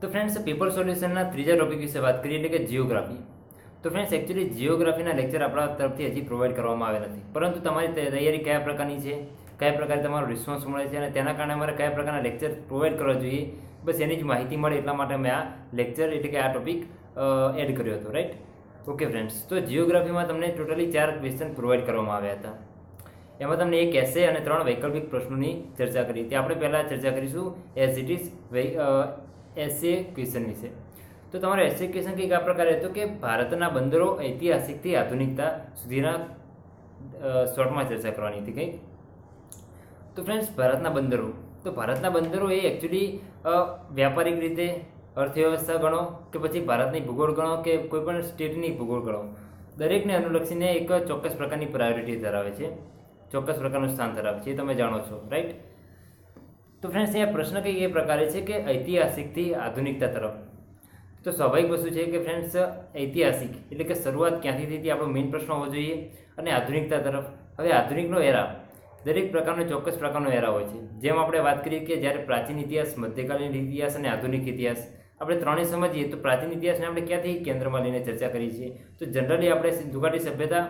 તો friends paper સોલ્યુશનના ત્રીજા topic વિશે વાત કરીએ એટલે કે જીઓગ્રાફી. તો ફ્રેન્ડ્સ એકચ્યુઅલી જીઓગ્રાફીના લેક્ચર આપણા તરફથી હજી પ્રોવાઈડ કરવામાં આવેલ નથી, પરંતુ તમારી તૈયારી કયા પ્રકારની છે, કયા પ્રકારે તમારો રિસ્પોન્સ મળે છે અને તેના કારણે અમારે કયા પ્રકારના લેક્ચર પ્રોવાઈડ કરવા જોઈએ, બસ એની જ માહિતી મળે એટલા માટે મેં આ લેક્ચર એટલે કે આ ટોપિક એડ કર્યો હતો. Right, okay friends. તો જીઓગ્રાફીમાં તમને ટોટલી 4 ક્વેશ્ચન પ્રોવાઈડ કરવામાં આવ્યા હતા. એમાં તમને એક એસે અને 3 વૈકલ્પિક પ્રશ્નોની ચર્ચા કરી. તે આપણે પહેલાં ચર્ચા કરીશું as it is essay question વિશે. તો તમારો એસે ક્વેશ્ચન કંઈક આ પ્રકારે હતો કે ભારતના બંદરો ઐતિહાસિકથી આધુનિકતા સુધીના શોર્ટમાં ચર્ચા કરવાની હતી કંઈક. તો ફ્રેન્ડ્સ ભારતના બંદરો એ એકચ્યુઅલી વ્યાપારિક રીતે અર્થવ્યવસ્થા ગણો કે પછી ભારતની ભૂગોળ ગણો કે કોઈ પણ સ્ટેટની ભૂગોળ ગણો, દરેકને અનુલક્ષીને એક ચોક્કસ પ્રકારની પ્રાયોરિટી ધરાવે છે, ચોક્કસ પ્રકારનું સ્થાન ધરાવે છે, એ તમે જાણો છો. રાઈટ. તો ફ્રેન્ડ્સ અહીંયા પ્રશ્ન કંઈક એ પ્રકારે છે કે ઐતિહાસિકથી આધુનિકતા તરફ. તો સ્વાભાવિક વસ્તુ છે કે ફ્રેન્ડ્સ ઐતિહાસિક એટલે કે શરૂઆત ક્યાંથી થઈ હતી આપણો મેઇન પ્રશ્ન હોવો જોઈએ, અને આધુનિકતા તરફ. હવે આધુનિકનો એરા, દરેક પ્રકારનો ચોક્કસ પ્રકારનો એરા હોય છે. જેમ આપણે વાત કરીએ કે જ્યારે પ્રાચીન ઇતિહાસ, મધ્યકાલીન ઇતિહાસ અને આધુનિક ઇતિહાસ, આપણે ત્રણેય સમજીએ તો પ્રાચીન ઇતિહાસને આપણે ક્યાંથી કેન્દ્રમાં લઈને ચર્ચા કરી છે? તો જનરલી આપણે સિંધુ ઘાટી સભ્યતા,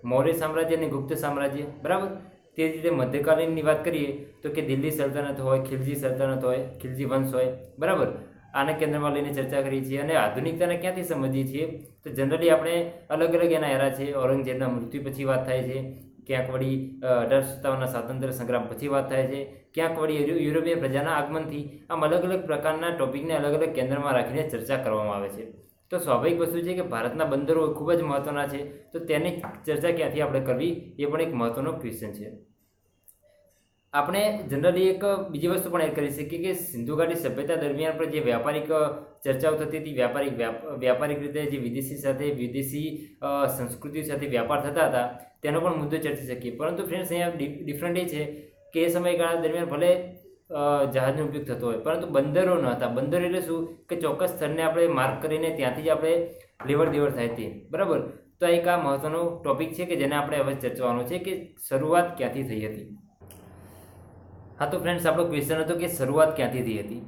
મૌર્ય સામ્રાજ્ય અને ગુપ્ત સામ્રાજ્ય, બરાબર. તે જ રીતે મધ્યકાલીનની વાત કરીએ તો કે દિલ્હી સલ્તનત હોય, ખિલજી સલ્તનત હોય, ખિલજી વંશ હોય, બરાબર. આને કેન્દ્રમાં લઈને ચર્ચા કરીએ છીએ. અને આધુનિકતાને ક્યાંથી સમજીએ છીએ? તો જનરલી આપણે અલગ અલગ એના એરા છે. ઔરંગઝેબના મૃત્યુ પછી વાત થાય છે, ક્યાંક વળી 1857ના સ્વાતંત્ર્ય સંગ્રામ પછી વાત થાય છે, ક્યાંક વળી યુરોપીય પ્રજાના આગમનથી. આમ અલગ અલગ પ્રકારના ટોપિકને અલગ અલગ કેન્દ્રમાં રાખીને ચર્ચા કરવામાં આવે છે. તો સ્વાભાવિક વસ્તુ છે કે ભારતના બંદરો ખૂબ જ મહત્ત્વના છે, તો તેની ચર્ચા ક્યાંથી આપણે કરવી એ પણ એક મહત્ત્વનો ક્વેશ્ચન છે. આપણે જનરલી એક બીજી વસ્તુ પણ એડ કરી શકીએ કે સિંધુ ઘાટી સભ્યતા દરમિયાન પણ જે વ્યાપારિક ચર્ચાઓ થતી હતી, વ્યાપારિક રીતે જે વિદેશી સંસ્કૃતિ સાથે વ્યાપાર થતા હતા, તેનો પણ મુદ્દો ચર્ચી શકીએ. પરંતુ ફ્રેન્ડ્સ અહીંયા ડિફરન્ટ એ છે કે એ સમયગાળા દરમિયાન ભલે જહાજનો ઉપયોગ થતો હોય, પરંતુ બંદરો ન હતા. બંદર એટલે શું કે ચોક્કસ સ્થળને આપણે માર્ક કરીને ત્યાંથી જ આપણે લેવડ દેવડ થાય તે, બરાબર. તો એક આ મહત્ત્વનો ટોપિક છે કે જેને આપણે હવે ચર્ચવાનું છે કે શરૂઆત ક્યાંથી થઈ હતી. હા, તો ફ્રેન્ડ્સ આપણો ક્વેશ્ચન હતો કે શરૂઆત ક્યાંથી થઈ હતી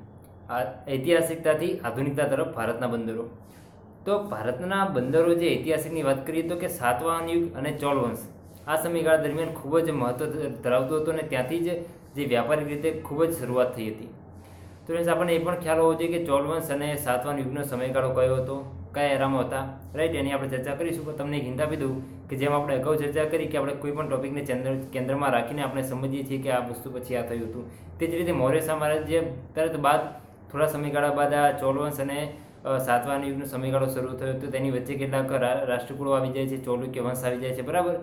ઐતિહાસિકતાથી આધુનિકતા તરફ ભારતના બંદરો. તો ભારતના બંદરો જે ઐતિહાસિકની વાત કરીએ તો કે સાતવાહન યુગ અને ચોલ વંશ આ સમયગાળા દરમિયાન ખૂબ જ મહત્ત્વ ધરાવતું હતું, અને ત્યાંથી જ જે વ્યાપારિક રીતે ખૂબ જ શરૂઆત થઈ હતી. તો ફ્રેન્ડ્સ આપણને એ પણ ખ્યાલ હોવો જોઈએ કે ચોલ વંશ અને સાતવાહન યુગનો સમયગાળો કયો હતો, કયા એરામાં હતા. રાઈટ, એની આપણે ચર્ચા કરીશું. પણ તમને એક હિન્ટ આપી દઉં કે જેમ આપણે અગાઉ ચર્ચા કરી કે આપણે કોઈ પણ ટોપિકને કેન્દ્રમાં રાખીને આપણે સમજીએ છીએ કે આ વસ્તુ પછી આ થયું હતું. તે જ રીતે મૌર્ય સામ્રાજ્ય તરત બાદ થોડા સમયગાળા બાદ આ ચોલ વંશ અને સાતવાહન યુગનો સમયગાળો શરૂ થયો હતો. તેની વચ્ચે કેટલાક રાષ્ટ્રકુળો આવી જાય છે, ચોલુક્ય વંશ આવી જાય છે, બરાબર,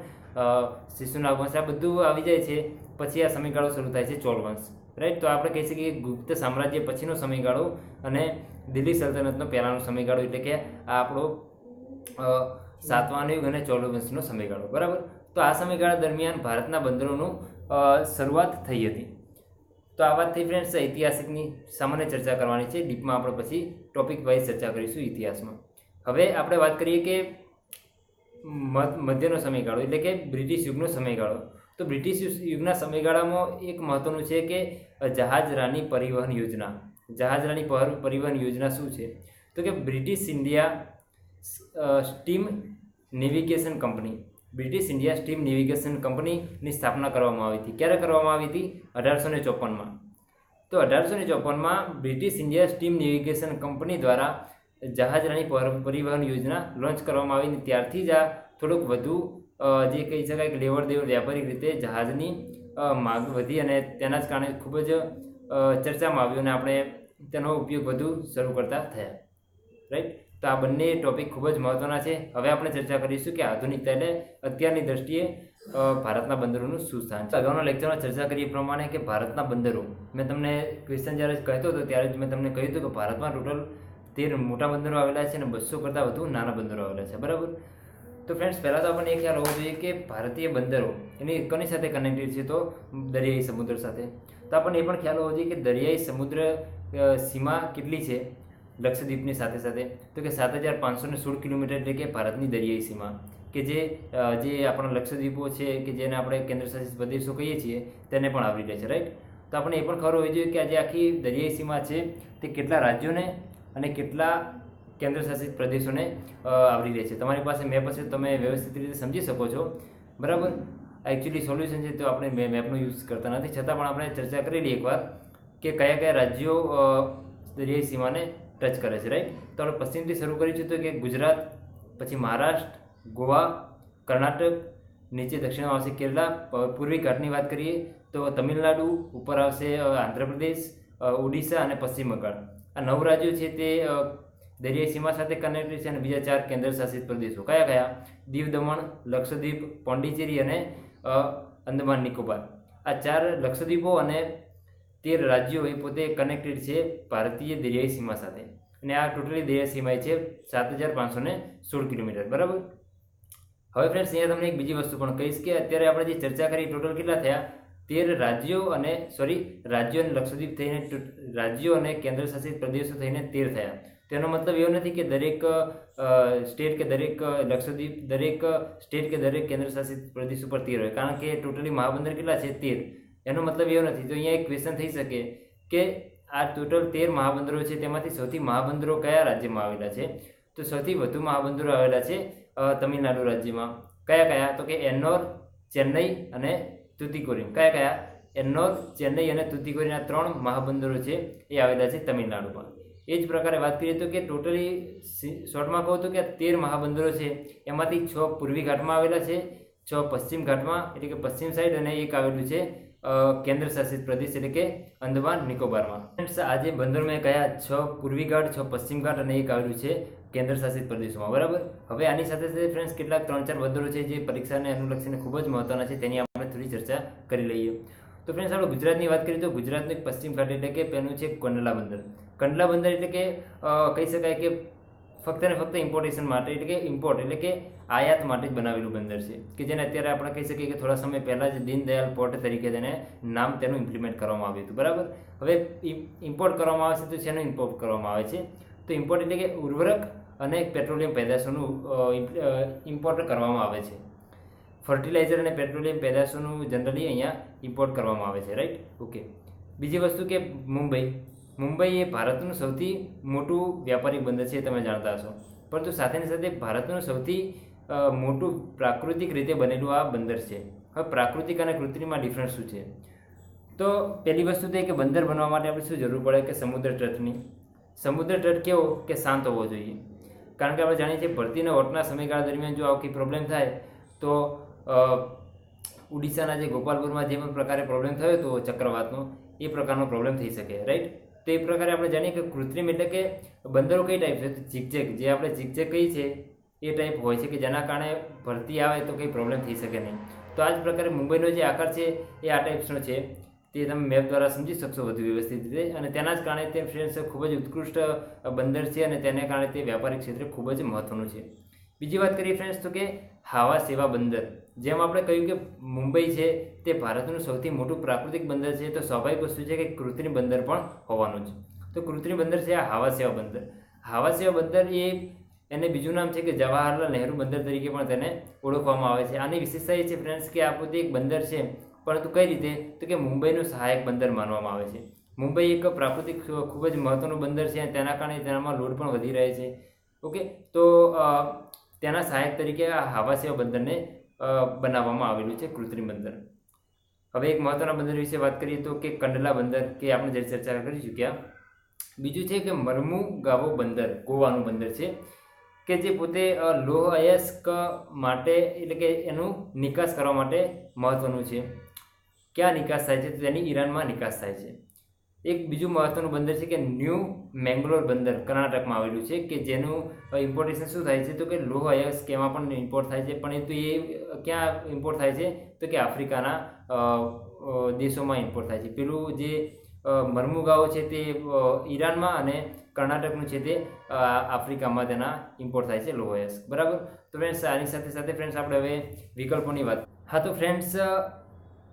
શિશુનાગ વંશ, આ બધું આવી જાય છે. પછી આ સમયગાળો શરૂ થાય છે ચોલ વંશ. રાઈટ. તો આપણે કહી શકીએ કે ગુપ્ત સામ્રાજ્ય પછીનો સમયગાળો અને દિલ્હી સલ્તનતનો પહેલાંનો સમયગાળો એટલે કે આ આપણો સાતવાહન યુગ અને ચોલ વંશનો સમયગાળો, બરાબર. તો આ સમયગાળા દરમિયાન ભારતના બંદરોનું શરૂઆત થઈ હતી. તો આ વાત થઈ ફ્રેન્ડ્સ ઐતિહાસિકની. સામાન્ય ચર્ચા કરવાની છે, ડીપમાં આપણે પછી ટોપિક વાઇઝ ચર્ચા કરીશું ઇતિહાસમાં. હવે આપણે વાત કરીએ કે મધ્યનો સમયગાળો એટલે કે બ્રિટિશ યુગનો સમયગાળો. તો બ્રિટિશ યુગના સમયગાળામાં એક મહત્ત્વનું છે કે જહાજરાની પરિવહન યોજના. જહાજરાની પરિવહન યોજના શું છે? તો કે British India steam navigation company, British India steam navigation કંપનીની સ્થાપના કરવામાં આવી હતી. ક્યારે કરવામાં આવી હતી? 1854માં. તો 1854માં British India steam navigation company દ્વારા જહાજરાની પરિવહન યોજના લોન્ચ કરવામાં આવી. ત્યારથી જ આ થોડુંક વધુ જે કહી શકાય કે લેવડ દેવડ વ્યાપારિક રીતે જહાજની માંગ વધી અને તેના જ કારણે ખૂબ જ ચર્ચામાં આવ્યું અને આપણે તેનો ઉપયોગ વધુ શરૂ કરતા થયા. રાઈટ. તો આ બંને ટોપિક ખૂબ જ મહત્ત્વના છે. હવે આપણે ચર્ચા કરીશું કે આધુનિકતા એટલે અત્યારની દ્રષ્ટિએ ભારતના બંદરોનું શું સ્થાન છે. અગાઉના લેક્ચરમાં ચર્ચા કરીએ પ્રમાણે કે ભારતના બંદરો, મેં તમને ક્વેશ્ચન જ્યારે કહેતો હતો ત્યારે જ મેં તમને કહ્યું હતું કે ભારતમાં ટોટલ 13 મોટા બંદરો આવેલા છે અને 200 કરતાં વધુ નાના બંદરો આવેલા છે, બરાબર. તો ફ્રેન્ડ્સ પહેલાં તો આપણને એ ખ્યાલ હોવો જોઈએ કે ભારતીય બંદરો એની કોની સાથે કનેક્ટેડ છે? તો દરિયાઈ સમુદ્ર સાથે. તો આપણને એ પણ ખ્યાલ હોવો જોઈએ કે દરિયાઈ સમુદ્ર સીમા કેટલી છે લક્ષદ્વીપની સાથે સાથે? તો કે 7516 કિલોમીટર એટલે કે ભારતની દરિયાઈ સીમા, કે જે આપણા લક્ષદ્વીપો છે કે જેને આપણે કેન્દ્રશાસિત પ્રદેશો કહીએ છીએ તેને પણ આવરી લે છે. રાઈટ. તો આપણે એ પણ ખબર હોવી જોઈએ કે આજે આખી દરિયાઈ સીમા છે તે કેટલા રાજ્યોને અને કેટલા કેન્દ્ર શાસિત પ્રદેશોને આવરી લે છે. તમારી પાસે મેપ હશે તમે વ્યવસ્થિત રીતે સમજી શકો છો, બરાબર. એકચ્યુઅલી સોલ્યુશન છે તો આપણે મેપનો યુઝ કરતા નથી, છતાં પણ આપણે ચર્ચા કરી લઈએ એકવાર કે કયા કયા રાજ્યો દરિયાઈ સીમાને ટચ કરે છે, રાઈટ. તો આપણે પશ્ચિમથી શરૂ કરીશું તો કે ગુજરાત, પછી મહારાષ્ટ્ર, ગોવા, કર્ણાટક, નીચે દક્ષિણમાં આવશે કેરલા, પૂર્વી ઘાટની વાત કરીએ તો તમિલનાડુ, ઉપર આવશે આંધ્રપ્રદેશ, ઓડિશા અને પશ્ચિમ બંગાળ. આ 9 રાજ્યો છે તે દરિયાઈ સીમા સાથે કનેક્ટેડ છે અને બીજા 4 કેન્દ્ર શાસિત પ્રદેશો કયા કયા? દીવ દમણ, લક્ષદ્વીપ, પોંડિચેરી અને અંદમાન નિકોબાર. આ 4 લક્ષદ્વીપો અને 13 રાજ્યો એ પોતે કનેક્ટેડ છે ભારતીય દરિયાઈ સીમા સાથે, અને આ ટોટલી દરિયાઈ સીમા છે 7516 કિલોમીટર, બરાબર. હવે ફ્રેન્ડ્સ અહીંયા તમને એક બીજી વસ્તુ પણ કહીશ કે અત્યારે આપણે જે ચર્ચા કરી ટોટલ કેટલા થયા? 13 રાજ્યો અને લક્ષદ્વીપ થઈને રાજ્યો અને કેન્દ્ર શાસિત પ્રદેશો થઈને 13 થયા. તેનો મતલબ એવો નથી કે દરેક સ્ટેટ કે દરેક લક્ષદ્વીપ, દરેક સ્ટેટ કે દરેક કેન્દ્ર શાસિત પ્રદેશ ઉપર 13 હોય, કારણ કે ટોટલી મહાબંદર કેટલા છે? 13. એનો મતલબ એવો નથી. તો અહીંયા એક ક્વેશ્ચન થઈ શકે કે આ ટોટલ 13 મહાબંદરો છે, તેમાંથી સૌથી મહાબંદરો કયા રાજ્યમાં આવેલા છે? તો સૌથી વધુ મહાબંદરો આવેલા છે તમિલનાડુ રાજ્યમાં. કયા કયા? તો કે એન્નોર, ચેન્નઈ અને તુતિકોરિન. કયા કયા? એન્નોર, ચેન્નઈ અને તુતિકોરિન, આ 3 મહાબંદરો છે એ આવેલા છે તમિલનાડુમાં. એ જ પ્રકારે વાત કરીએ તો કે ટોટલી શોર્ટમાં કહું તો કે 13 મહાબંદરો છે, એમાંથી 6 પૂર્વી ઘાટમાં આવેલા છે, 6 પશ્ચિમ ઘાટમાં એટલે કે પશ્ચિમ સાઈડ, અને એક આવેલું છે કેન્દ્ર શાસિત પ્રદેશ એટલે કે અંદમાન નિકોબારમાં. ફ્રેન્ડ્સ આજે બંદર મેં કયા? 6 પૂર્વી ઘાટ, 6 પશ્ચિમ ઘાટ અને એક આવેલું છે કેન્દ્ર શાસિત પ્રદેશોમાં, બરાબર. હવે આની સાથે સાથે ફ્રેન્ડ્સ કેટલાક 3-4 બંદરો છે જે પરીક્ષાને અનુલક્ષીને ખૂબ જ મહત્વના છે, તેની આપણે થોડી ચર્ચા કરી લઈએ. તો ફ્રેન્ડ્સ આપણે ગુજરાતની વાત કરીએ તો ગુજરાતનું એક પશ્ચિમ ઘાટ એટલે કે પેલું છે કંડલા બંદર. કંડલા બંદર એટલે કે કહી શકાય કે ફક્ત ને ફક્ત ઇમ્પોર્ટેશન માટે એટલે કે ઇમ્પોર્ટ એટલે કે આયાત માટે જ બનાવેલું બંદર છે, કે જેને અત્યારે આપણે કહી શકીએ કે થોડા સમય પહેલાં જ દીનદયાળ પોર્ટ તરીકે તેને નામ તેનું ઇમ્પ્લિમેન્ટ કરવામાં આવ્યું હતું, બરાબર. હવે ઇમ્પોર્ટ કરવામાં આવે છે તો શેનું ઇમ્પોર્ટ કરવામાં આવે છે? તો ઇમ્પોર્ટ એટલે કે ઉર્વરક અને પેટ્રોલિયમ પેદાશોનું ઇમ્પોર્ટ કરવામાં આવે છે. ફર્ટિલાઇઝર અને પેટ્રોલિયમ પેદાશોનું જનરલી અહીંયા ઇમ્પોર્ટ કરવામાં આવે છે, રાઈટ. ઓકે. બીજી વસ્તુ કે મુંબઈ એ ભારતનું સૌથી મોટું વ્યાપારિક બંદર છે, તમે જાણતા હશો. પરંતુ સાથેની સાથે ભારતનું સૌથી મોટું પ્રાકૃતિક રીતે બનેલું આ બંદર છે. હવે પ્રાકૃતિક અને કૃત્રિમમાં ડિફરન્સ શું છે? તો પહેલી વસ્તુ તો એ કે બંદર બનવા માટે આપણે શું જરૂર પડે કે સમુદ્ર તટની. સમુદ્ર તટ કેવો કે શાંત હોવો જોઈએ, કારણ કે આપણે જાણીએ છીએ ભરતીના ઓટના સમયગાળા દરમિયાન જો આવો પ્રોબ્લેમ થાય તો ઓડિશાના જે ગોપાલપુરમાં જે પણ પ્રકારે પ્રોબ્લેમ થયો હતો ચક્રવાતનો, એ પ્રકારનો પ્રોબ્લેમ થઈ શકે, રાઈટ. તો એ પ્રકારે આપણે જાણીએ કે કૃત્રિમ એટલે કે બંદરો કઈ ટાઈપ છે? ઝિગઝેગ, જે આપણે ઝિગઝેગ કહીએ છીએ એ ટાઈપ હોય છે કે જેના કારણે ભરતી આવે તો કંઈ પ્રોબ્લેમ થઈ શકે નહીં. તો આ જ પ્રકારે મુંબઈનો જે આકાર છે એ આ ટાઈપ્સનો છે, તે તમે મેપ દ્વારા સમજી શકશો વધુ વ્યવસ્થિત રીતે, અને તેના જ કારણે તે ફ્રેન્ડ્સ ખૂબ જ ઉત્કૃષ્ટ બંદર છે અને તેને કારણે તે વ્યાપારિક ક્ષેત્રે ખૂબ જ મહત્વનું છે. બીજી વાત કરીએ ફ્રેન્ડ્સ તો કે હાવા સેવા બંદર. જેમ આપણે કહ્યું કે મુંબઈ છે તે ભારતનું સૌથી મોટું પ્રાકૃતિક બંદર છે, તો સ્વાભાવિક વસ્તુ છે કે કૃત્રિમ બંદર પણ હોવાનું જ. તો કૃત્રિમ બંદર છે આ હાવા સેવા બંદર. હાવા સેવા બંદર એને બીજું નામ છે કે જવાહરલાલ નહેરુ બંદર તરીકે પણ તેને ઓળખવામાં આવે છે. આની વિશેષતા એ છે ફ્રેન્ડ્સ કે આ પોતે એક બંદર છે, પરંતુ કઈ રીતે? તો કે મુંબઈનું સહાયક બંદર માનવામાં આવે છે. મુંબઈ એક પ્રાકૃતિક ખૂબ જ મહત્વનું બંદર છે અને તેના કારણે તેનામાં લોડ પણ વધી રહે છે. ઓકે. તો તેના સહાયક તરીકે આ હાવા સેવા બંદરને બનાવવામાં આવેલું છે, કૃત્રિમ બંદર. હવે એક મહત્વના બંદર વિશે વાત કરીએ તો કે કંડલા બંદર, કે આપણે જે ચર્ચા કરી ચૂક્યા. બીજું છે કે મર્મુગાવો બંદર, ગોવાનું બંદર છે, કે જે પોતે લોહ અયસ્ક માટે એટલે કે એનું નિકાસ કરવા માટે મહત્વનું છે. ક્યાં નિકાસ થાય છે? તો તેની ઈરાનમાં નિકાસ થાય છે. એક બીજું મહત્વનું બંદર છે કે ન્યૂ મેંગ્લોર બંદર, કર્ણાટકમાં આવેલું છે, કે જેનું ઇમ્પોર્ટેશન શું થાય છે? તો કે લોહ અયસ્ક એમાં પણ ઇમ્પોર્ટ થાય છે, પણ એ ક્યાં ઇમ્પોર્ટ થાય છે? તો કે આફ્રિકાના દેશોમાં ઇમ્પોર્ટ થાય છે. પેલું જે મર્મુગાઓ છે તે ઈરાનમાં અને કર્ણાટકનું છે તે આફ્રિકામાં તેના ઇમ્પોર્ટ થાય છે લોહ અયસ્ક, બરાબર. તો ફ્રેન્ડ્સ આની સાથે સાથે ફ્રેન્ડ્સ આપણે હવે વિકલ્પોની વાત. હા, તો ફ્રેન્ડ્સ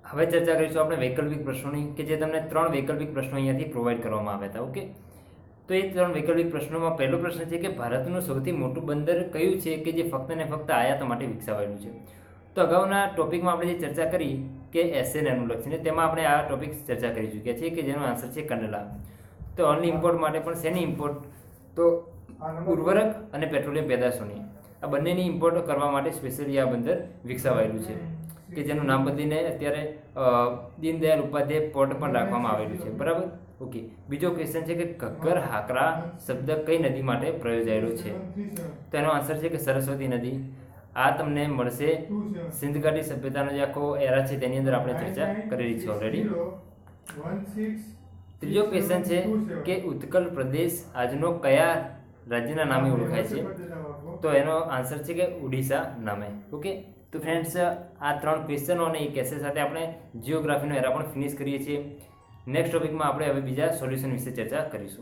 હવે ચર્ચા કરીશું આપણે વૈકલ્પિક પ્રશ્નોની, કે જે તમને 3 વૈકલ્પિક પ્રશ્નો અહીંયાથી પ્રોવાઈડ કરવામાં આવ્યા હતા. ઓકે. તો એ 3 વૈકલ્પિક પ્રશ્નોમાં પહેલો પ્રશ્ન છે કે ભારતનું સૌથી મોટું બંદર કયું છે કે જે ફક્ત ને ફક્ત આયાત માટે વિકસાવાયેલું છે? તો અગાઉના ટોપિકમાં આપણે જે ચર્ચા કરી કે એસએને અનુલક્ષીને, તેમાં આપણે આ ટોપિક ચર્ચા કરી ચૂક્યા છીએ કે જેનો આન્સર છે કંડલા. તો ઓનલી ઇમ્પોર્ટ માટે પણ શેની ઇમ્પોર્ટ? તો ઉર્વરક અને પેટ્રોલિયમ પેદાશોની આ બંનેની ઇમ્પોર્ટ કરવા માટે સ્પેશિયલી આ બંદર વિકસાવાયેલું છે કે જેનું નામ બદલીને અત્યારે દીનદયાળ ઉપાધ્યાય પોર્ટ પણ રાખવામાં આવેલું છે. બરાબર. ઓકે. બીજો ક્વેશ્ચન છે કે ઘગ્ગર હાકરા શબ્દ કઈ નદી માટે પ્રયોજાયેલો છે? તો એનો આન્સર છે કે સરસ્વતી નદી. આ તમને મળશે સિંધ ઘાટી સભ્યતાનો જે આખો એરા છે તેની અંદર આપણે ચર્ચા કરેલી છે ઓલરેડી. ત્રીજો ક્વેશ્ચન છે કે ઉત્કલ પ્રદેશ આજનો કયા રાજ્યના નામે ઓળખાય છે? તો એનો આન્સર છે કે ઓડિશા નામે. ઓકે. તો ફ્રેન્ડ્સ, આ 3 ક્વેશ્ચનો અને એક એસે સાથે આપણે જિયોગ્રાફીનો એરા પણ ફિનિશ કરીએ છીએ. નેક્સ્ટ ટોપિકમાં આપણે હવે બીજા સોલ્યુશન વિશે ચર્ચા કરીશું.